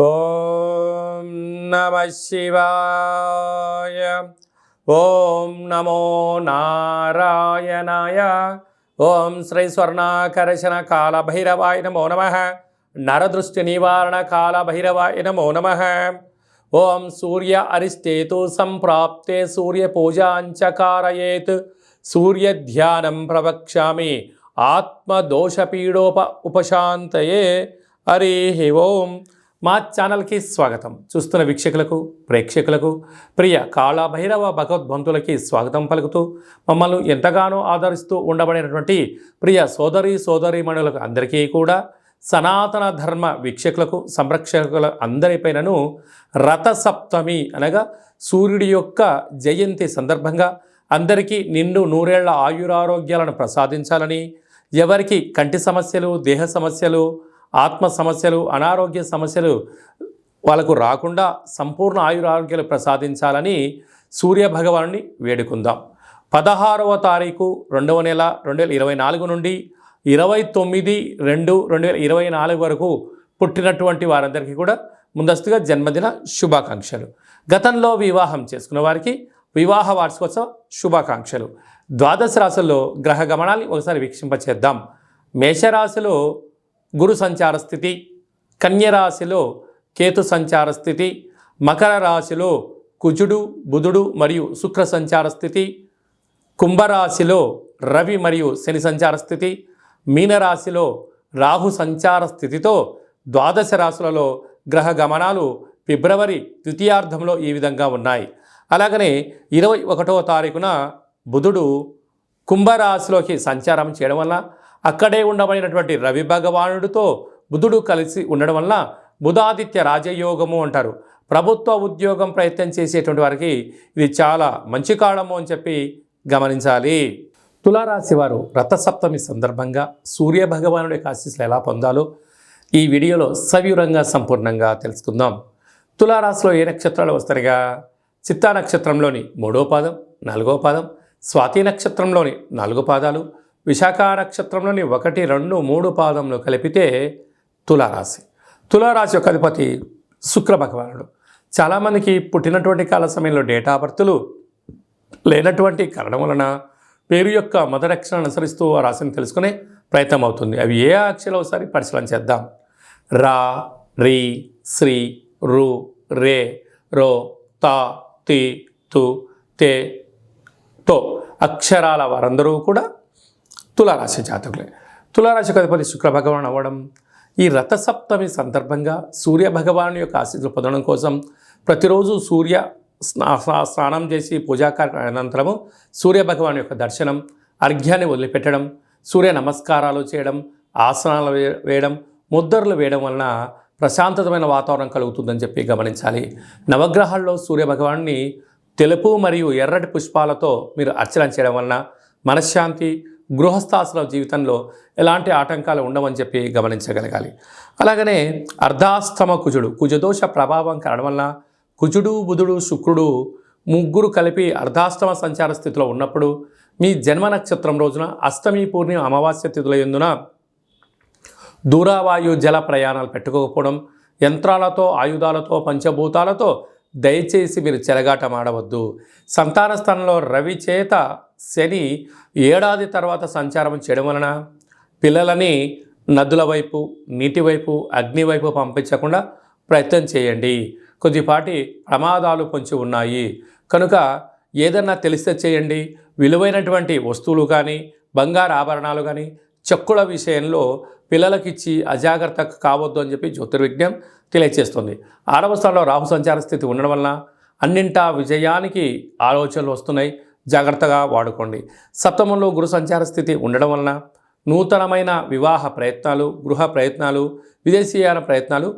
ఓం నమ శివాయ. ఓం నమో నారాయణాయ. ఓం శ్రీ స్వర్ణాకర్షణ కాల భైరవాయ నమో నమః. నరదృష్టి నివారణ కాల భైరవాయ నమో నమః. ఓం సూర్య అరిష్టేతు సంప్రాప్తే సూర్య పూజాంచ కారయేత్. సూర్య ధ్యానం ప్రవక్ష్యామి ఆత్మదోషపీడోప ఉపశాంతయే. హరి ఓం. మా ఛానల్కి స్వాగతం. చూస్తున్న వీక్షకులకు ప్రేక్షకులకు ప్రియ కాళభైరవ భగవద్బంతులకి స్వాగతం పలుకుతూ మమ్మల్ని ఎంతగానో ఆదరిస్తూ ఉండబడినటువంటి ప్రియ సోదరీమణులకు అందరికీ కూడా సనాతన ధర్మ వీక్షకులకు సంరక్షకుల అందరిపైనను రథసప్తమి అనగా సూర్యుడి యొక్క జయంతి సందర్భంగా అందరికీ నిండు నూరేళ్ల ఆయురారోగ్యాలను ప్రసాదించాలని, ఎవరికి కంటి సమస్యలు, దేహ సమస్యలు, ఆత్మ సమస్యలు, అనారోగ్య సమస్యలు వాళ్ళకు రాకుండా సంపూర్ణ ఆయురారోగ్యాలు ప్రసాదించాలని సూర్యభగవానుని వేడుకుందాం. 16వ తారీఖు 2వ నెల 2024 నుండి 29/2/2024 వరకు పుట్టినటువంటి వారందరికీ కూడా ముందస్తుగా జన్మదిన శుభాకాంక్షలు. గతంలో వివాహం చేసుకున్న వారికి వివాహ వార్షికోత్సవ శుభాకాంక్షలు. ద్వాదశ రాశుల్లో గ్రహ గమనాన్ని ఒకసారి వీక్షింపచేద్దాం. మేషరాశిలో గురు సంచార స్థితి, కన్యరాశిలో కేతు సంచార స్థితి, మకర రాశిలో కుజుడు, బుధుడు మరియు శుక్ర సంచార స్థితి, కుంభరాశిలో రవి మరియు శని సంచార స్థితి, మీనరాశిలో రాహు సంచార స్థితితో ద్వాదశ రాశులలో గ్రహ గమనాలు ఫిబ్రవరి ద్వితీయార్థంలో ఈ విధంగా ఉన్నాయి. అలాగనే 21వ తారీఖున బుధుడు కుంభరాశిలోకి సంచారం చేయడం వల్ల అక్కడే ఉండబడినటువంటి రవి భగవానుడితో బుధుడు కలిసి ఉండడం వల్ల బుధాదిత్య రాజయోగము అంటారు. ప్రభుత్వ ఉద్యోగం ప్రయత్నం చేసేటువంటి వారికి ఇది చాలా మంచి కాలము అని చెప్పి గమనించాలి. తులారాశి వారు రథసప్తమి సందర్భంగా సూర్య భగవానుడి ఆశీస్సులు ఎలా పొందాలో ఈ వీడియోలో సవివరంగా సంపూర్ణంగా తెలుసుకుందాం. తులారాశిలో ఏ నక్షత్రాలు వస్తాయిగా? చిత్తా నక్షత్రంలోని 3వ పాదం, 4వ పాదం, స్వాతి నక్షత్రంలోని 4 పాదాలు, విశాఖ నక్షత్రంలోని 1, 2, 3 పాదంలో కలిపితే తులారాశి. తులారాశి యొక్క అధిపతి శుక్ర భగవానుడు. చాలామందికి పుట్టినటువంటి కాల సమయంలో డేటా బర్తులు లేనటువంటి కారణం వలన పేరు యొక్క మొదటి అక్షరాన్ని అనుసరిస్తూ ఆ రాశిని తెలుసుకునే ప్రయత్నం అవుతుంది. అవి ఏ అక్షరాలు ఒకసారి పరిశీలన చేద్దాం. రా, రీ, శ్రీ, రు, రే, రో, తా, తి, తు, తే, తో అక్షరాల వారందరూ కూడా తులారాశి జాతకులే. తులారాశికి అధిపతి శుక్ర భగవాన్ అవ్వడం, ఈ రథసప్తమి సందర్భంగా సూర్య భగవాను యొక్క ఆశీస్సులు పొందడం కోసం ప్రతిరోజు సూర్య స్నానం చేసి పూజా కార్యక్రమం అనంతరము సూర్య భగవాన్ యొక్క దర్శనం, అర్ఘ్యాన్ని వదిలిపెట్టడం, సూర్య నమస్కారాలు చేయడం, ఆసనాలు వేయడం, ముద్రలు వేయడం వలన ప్రశాంతమైన వాతావరణం కలుగుతుందని చెప్పి గమనించాలి. నవగ్రహాల్లో సూర్య భగవాన్ని తెలుపు మరియు ఎర్రటి పుష్పాలతో మీరు అర్చన చేయడం వలన మనశ్శాంతి, గృహస్థాసుల జీవితంలో ఎలాంటి ఆటంకాలు ఉండవని చెప్పి గమనించగలగాలి. అలాగనే అర్ధాస్తమ కుజదోష ప్రభావం కారణం వల్ల కుజుడు, బుధుడు, శుక్రుడు ముగ్గురు కలిపి అర్ధాస్తమ సంచార స్థితిలో ఉన్నప్పుడు మీ జన్మ నక్షత్రం రోజున అష్టమి, పూర్ణిమ, అమావాస్య తిథుల యందున దూరవాయు జల ప్రయాణాలు పెట్టుకోకపోవడం, యంత్రాలతో, ఆయుధాలతో, పంచభూతాలతో దయచేసి మీరు చెలగాటమాడవద్దు. సంతాన స్థానంలో రవి చేత శని ఏడాది తర్వాత సంచారం చేయడం వలన పిల్లలని నదుల వైపు, నీటి వైపు, అగ్ని వైపు పంపించకుండా ప్రయత్నం చేయండి. కొద్దిపాటి ప్రమాదాలు పొంచి ఉన్నాయి కనుక ఏదన్నా తెలిస్తే చేయండి. విలువైనటువంటి వస్తువులు కానీ, బంగారు ఆభరణాలు కానీ, చెక్కుల విషయంలో పిల్లలకిచ్చి అజాగ్రత్త కావద్దు అని చెప్పి జ్యోతిర్విజ్ఞం తెలియచేస్తుంది. 6వ స్థానంలో రాహు సంచార స్థితి ఉండడం వలన అన్నింటా విజయానికి ఆలోచనలు వస్తున్నాయి, జాగ్రత్తగా వాడుకోండి. సప్తమంలో గురు సంచార స్థితి ఉండడం వలన నూతనమైన వివాహ ప్రయత్నాలు, గృహ ప్రయత్నాలు, విదేశీయాన ప్రయత్నాలు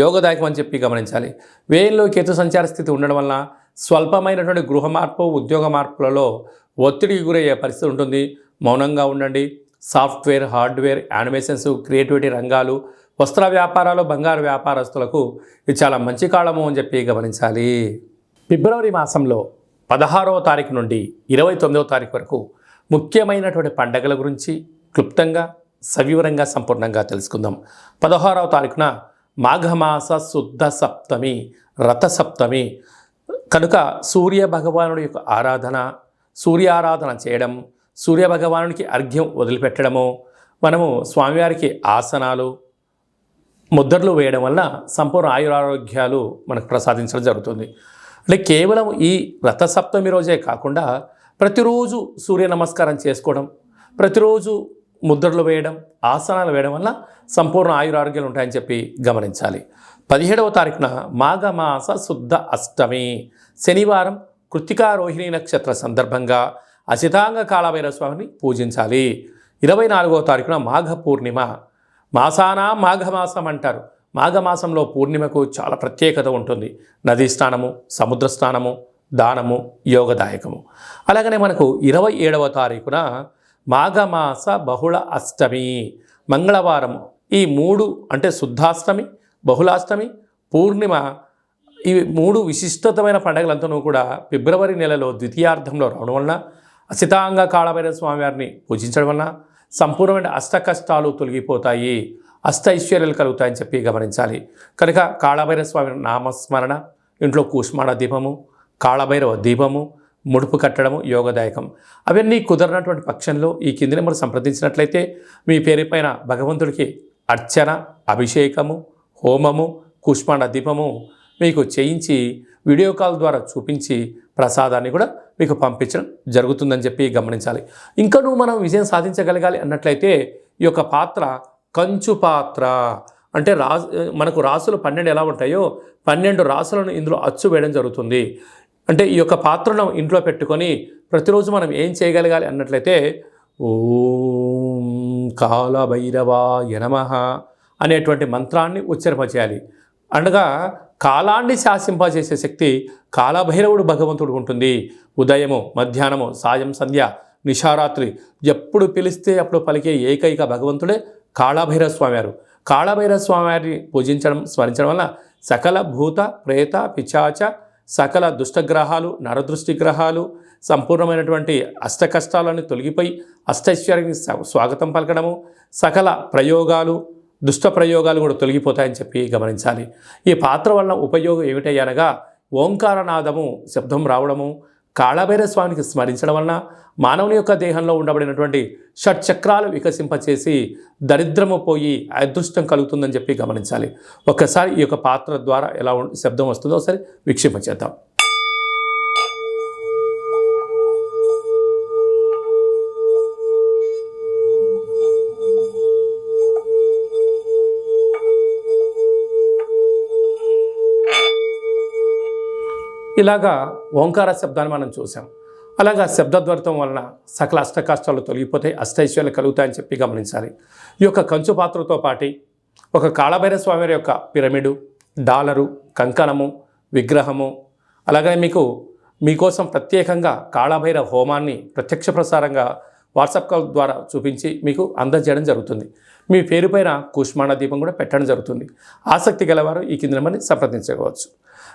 యోగదాయకం అని చెప్పి గమనించాలి. వ్యయంలో కేతు సంచార స్థితి ఉండడం వలన స్వల్పమైనటువంటి గృహ మార్పు, ఉద్యోగ మార్పులలో ఒత్తిడికి గురయ్యే పరిస్థితి ఉంటుంది. మౌనంగా ఉండండి. సాఫ్ట్వేర్, హార్డ్వేర్, యానిమేషన్స్, క్రియేటివిటీ రంగాలు, వస్త్ర వ్యాపారాలు, బంగారు వ్యాపారస్తులకు ఇది చాలా మంచి కాలము అని చెప్పి గమనించాలి. ఫిబ్రవరి మాసంలో 16వ తారీఖు నుండి 29వ తారీఖు వరకు ముఖ్యమైనటువంటి పండగల గురించి క్లుప్తంగా సవివరంగా సంపూర్ణంగా తెలుసుకుందాం. 16వ తారీఖున మాఘమాస శుద్ధ సప్తమి, రథసప్తమి కనుక సూర్య భగవానుడి యొక్క ఆరాధన, సూర్యారాధన చేయడం, సూర్య భగవానుడికి అర్ఘ్యం వదిలిపెట్టడము, మనము స్వామివారికి ఆసనాలు, ముద్రలు వేయడం వల్ల సంపూర్ణ ఆయురారోగ్యాలు మనకు ప్రసాదించడం జరుగుతుంది. అంటే కేవలం ఈ రథసప్తమి రోజే కాకుండా ప్రతిరోజు సూర్య నమస్కారం చేసుకోవడం, ప్రతిరోజు ముద్రలు వేయడం, ఆసనాలు వేయడం వల్ల సంపూర్ణ ఆయురారోగ్యాలు ఉంటాయని చెప్పి గమనించాలి. 17వ తారీఖున మాఘమాస శుద్ధ అష్టమి శనివారం కృత్తికా రోహిణి నక్షత్ర సందర్భంగా అసితాంగ కాళభైరవ స్వామిని పూజించాలి. 24వ తారీఖున మాఘ పూర్ణిమ, మాసానా మాఘమాసం అంటారు. మాఘమాసంలో పూర్ణిమకు చాలా ప్రత్యేకత ఉంటుంది. నదీ స్నానము, సముద్ర స్నానము, దానము యోగదాయకము. అలాగనే మనకు 27వ తారీఖున మాఘమాస బహుళ అష్టమి మంగళవారం. ఈ 3 అంటే శుద్ధాష్టమి, బహుళాష్టమి, పూర్ణిమ, ఈ 3 విశిష్టమైన పండుగలంతా కూడా ఫిబ్రవరి నెలలో ద్వితీయార్థంలో రావడం వలన అసితాంగ కాళభైరవ స్వామివారిని పూజించడం వలన సంపూర్ణమైన అష్ట కష్టాలు తొలగిపోతాయి, అష్ట ఐశ్వర్యాలు కలుగుతాయని చెప్పి గమనించాలి. కనుక కాళభైరవ స్వామి నామస్మరణ, ఇంట్లో కూష్మాణ దీపము, కాళభైరవ దీపము, ముడుపు కట్టడము యోగదాయకం. అవన్నీ కుదరనటువంటి పక్షంలో ఈ కింది నెంబర్ సంప్రదించినట్లయితే మీ పేరుపైన భగవంతుడికి అర్చన, అభిషేకము, హోమము, కూష్మాండ దీపము మీకు చేయించి వీడియో కాల్ ద్వారా చూపించి ప్రసాదాన్ని కూడా మీకు పంపించడం జరుగుతుందని చెప్పి గమనించాలి. ఇంకనూ మనం విజయం సాధించగలగాలి అన్నట్లయితే ఈ యొక్క పాత్ర కంచు పాత్ర అంటే మనకు రాసులు 12 ఎలా ఉంటాయో 12 రాసులను ఇందులో అచ్చు వేయడం జరుగుతుంది. అంటే ఈ యొక్క పాత్రను ఇంట్లో పెట్టుకొని ప్రతిరోజు మనం ఏం చేయగలగాలి అన్నట్లయితే ఓం కాళభైరవాయ నమః అనేటువంటి మంత్రాన్ని ఉచ్చరింపచేయాలి. అనగా కాలాన్ని శాసింపజేసే శక్తి కాళభైరవుడు భగవంతుడు ఉంటుంది. ఉదయము, మధ్యాహ్నము, సాయం, సంధ్య, నిశారాత్రి ఎప్పుడు పిలిస్తే అప్పుడు పలికే ఏకైక భగవంతుడే కాళభైరవ స్వామివారు. కాళభైరవ స్వామివారిని పూజించడం, స్మరించడం వల్ల సకల భూత ప్రేత పిశాచ సకల దుష్టగ్రహాలు, నరదృష్టి గ్రహాలు, సంపూర్ణమైనటువంటి అష్ట కష్టాలను తొలగిపోయి అష్టైశ్వర్యానికి స్వాగతం పలకడము, సకల ప్రయోగాలు, దుష్ట ప్రయోగాలు కూడా తొలగిపోతాయని చెప్పి గమనించాలి. ఈ పాత్ర వలన ఉపయోగం ఏమిటయ్యనగా ఓంకారనాదము శబ్దం రావడము, కాళభైరవ స్వామికి స్మరించడం వలన మానవుని యొక్క దేహంలో ఉండబడినటువంటి షట్చక్రాలు వికసింపచేసి దరిద్రము పోయి అదృష్టం కలుగుతుందని చెప్పి గమనించాలి. ఒక్కసారి ఈ యొక్క పాత్ర ద్వారా ఎలా శబ్దం వస్తుందో ఒకసారి వీక్షింపచేద్దాం. ఇలాగా ఓంకార శబ్దాన్ని మనం చూసాం. అలాగా శబ్దద్వర్థం వలన సకల అష్ట కష్టాలు తొలగిపోతాయి, అష్టైశ్వర్యాలు కలుగుతాయని చెప్పి గమనించాలి. ఈ యొక్క కంచు పాత్రతో పాటు ఒక కాళభైరవ స్వామి యొక్క పిరమిడు, డాలరు, కంకణము, విగ్రహము, అలాగనే మీకోసం ప్రత్యేకంగా కాళభైరవ హోమాన్ని ప్రత్యక్ష ప్రసారంగా వాట్సాప్ కాల్ ద్వారా చూపించి మీకు అందజేయడం జరుగుతుంది. మీ పేరుపైన కూష్మాండ దీపం కూడా పెట్టడం జరుగుతుంది. ఆసక్తి గలవారు ఈ కింది నెంబర్ని సంప్రదించవచ్చు.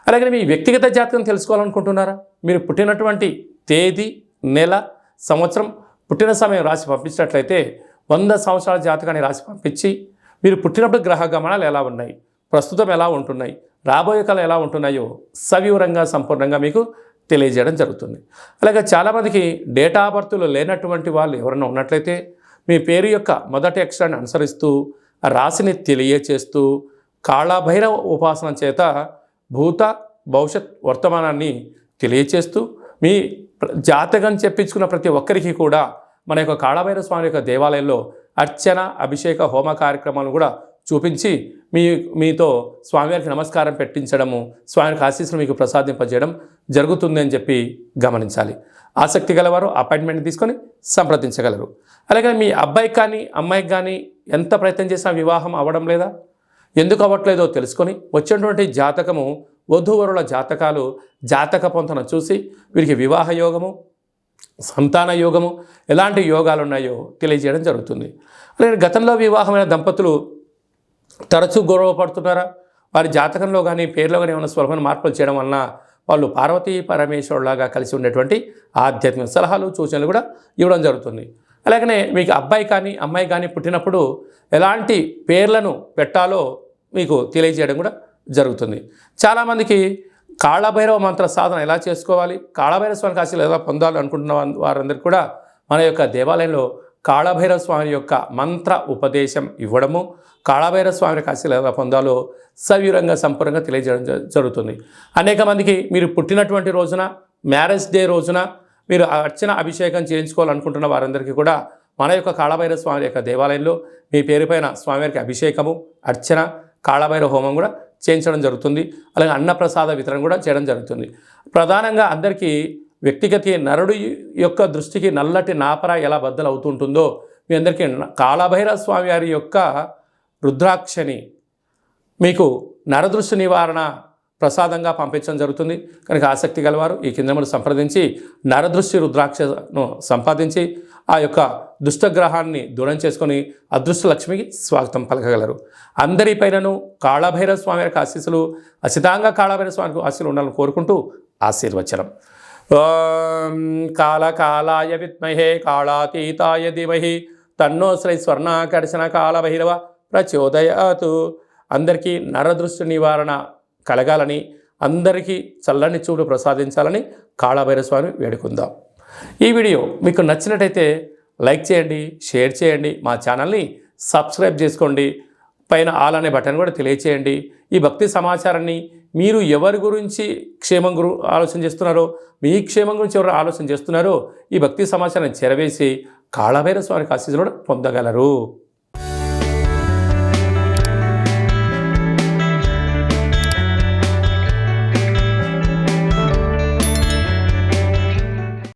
అలాగే మీ వ్యక్తిగత జాతకం తెలుసుకోవాలనుకుంటున్నారా? మీరు పుట్టినటువంటి తేదీ, నెల, సంవత్సరం, పుట్టిన సమయం రాసి పంపించినట్లయితే 100 సంవత్సరాల జాతకాన్ని రాసి పంపించి మీరు పుట్టినప్పుడు గ్రహ గమనాలు ఎలా ఉన్నాయి, ప్రస్తుతం ఎలా ఉంటున్నాయి, రాబోయే కాలం ఎలా ఉంటున్నాయో సవివరంగా సంపూర్ణంగా మీకు తెలియజేయడం జరుగుతుంది. అలాగే చాలామందికి డేటా ఆఫ్ బర్త్లో లేనటువంటి వాళ్ళు ఎవరైనా ఉన్నట్లయితే మీ పేరు యొక్క మొదటి అక్షరాన్ని అనుసరిస్తూ ఆ రాశిని తెలియచేస్తూ కాళభైరవ ఉపాసన చేత భూత భవిష్యత్ వర్తమానాన్ని తెలియచేస్తూ మీ జాతకం చెప్పించుకున్న ప్రతి ఒక్కరికి కూడా మన యొక్క కాళభైరవ స్వామి యొక్క దేవాలయంలో అర్చన, అభిషేక, హోమ కార్యక్రమాలను కూడా చూపించి మీతో స్వామివారికి నమస్కారం పెట్టించడము, స్వామివారికి ఆశీస్సులు మీకు ప్రసాదింపజేయడం జరుగుతుంది అని చెప్పి గమనించాలి. ఆసక్తి గలవారు అపాయింట్మెంట్ తీసుకొని సంప్రదించగలరు. అలాగే మీ అబ్బాయికి కానీ అమ్మాయికి కానీ ఎంత ప్రయత్నం చేసినా వివాహం అవ్వడం లేదా, ఎందుకు అవ్వట్లేదో తెలుసుకొని వచ్చినటువంటి జాతకము, వధూవరుల జాతకాలు, జాతక పొంతన చూసి వీరికి వివాహ యోగము, సంతాన యోగము, ఎలాంటి యోగాలు ఉన్నాయో తెలియజేయడం జరుగుతుంది. అలాగే గతంలో వివాహమైన దంపతులు తరచూ గొడవ పడుతున్నారా? వారి జాతకంలో కానీ పేరులో కానీ ఏమైనా స్వల్పమైన మార్పులు చేయడం వలన వాళ్ళు పార్వతీ పరమేశ్వరులాగా కలిసి ఉండేటువంటి ఆధ్యాత్మిక సలహాలు, సూచనలు కూడా ఇవ్వడం జరుగుతుంది. అలాగనే మీకు అబ్బాయి కానీ అమ్మాయి కానీ పుట్టినప్పుడు ఎలాంటి పేర్లను పెట్టాలో మీకు తెలియజేయడం కూడా జరుగుతుంది. చాలామందికి కాళభైరవ మంత్ర సాధన ఎలా చేసుకోవాలి, కాళభైరవ స్వామి ఆశీస్సులు ఎలా పొందాలి అనుకుంటున్న వారందరికీ కూడా మన యొక్క దేవాలయంలో కాళభైరవ స్వామి యొక్క మంత్ర ఉపదేశం ఇవ్వడము, కాళభైరవ స్వామి ఆశీస్సులు ఎలా పొందాలో సవివరంగా సంపూర్ణంగా తెలియజేయడం జరుగుతుంది. అనేక మందికి మీరు పుట్టినటువంటి రోజున, మ్యారేజ్ డే రోజున మీరు అర్చన అభిషేకం చేయించుకోవాలనుకుంటున్న వారందరికీ కూడా మన యొక్క కాళభైరవ స్వామి యొక్క దేవాలయంలో మీ పేరుపైన స్వామివారికి అభిషేకము, అర్చన, కాళభైరవ హోమం కూడా చేయించడం జరుగుతుంది. అలాగే అన్నప్రసాద వితరణ కూడా చేయడం జరుగుతుంది. ప్రధానంగా అందరికీ వ్యక్తిగత నరుడు యొక్క దృష్టికి నల్లటి నాపర ఎలా బద్దలు అవుతుంటుందో మీ అందరికీ కాళభైరవ స్వామి వారి యొక్క రుద్రాక్షని మీకు నరదృష్టి నివారణ ప్రసాదంగా పంపించడం జరుగుతుంది. కనుక ఆసక్తి గలవారు ఈ కిందములు సంప్రదించి నరదృష్టి రుద్రాక్షను సంపాదించి ఆ యొక్క దుష్టగ్రహాన్ని దూరం చేసుకొని అదృష్ట లక్ష్మికి స్వాగతం పలకగలరు. అందరిపైనను కాళభైరవ స్వామి యొక్క ఆశీస్సులు, అసితంగా కాళభైరవ స్వామికి ఆశీస్సులు ఉండాలని కోరుకుంటూ ఆశీర్వచనం. ఓం కాళకాలాయ విద్మహే కాళాతీతాయ ధీమహి తన్నో శ్రీ స్వర్ణాకర్షణ కాళభైరవ ప్రచోదయాతు. అందరికీ నరదృష్టి నివారణ కలగాలని, అందరికీ చల్లని చూడు ప్రసాదించాలని కాళభైరవ స్వామి వేడుకుందాం. ఈ వీడియో మీకు నచ్చినట్టయితే లైక్ చేయండి, షేర్ చేయండి, మా ఛానల్ని సబ్స్క్రైబ్ చేసుకోండి, పైన ఆల్ అనే బటన్ కూడా తెలియచేయండి. ఈ భక్తి సమాచారాన్ని మీరు ఎవరి గురించి క్షేమం ఆలోచన చేస్తున్నారో, మీ క్షేమం గురించి ఎవరు ఆలోచన చేస్తున్నారో ఈ భక్తి సమాచారాన్ని చేరవేసి కాళభైరవ స్వామికి ఆశీస్సులు పొందగలరు.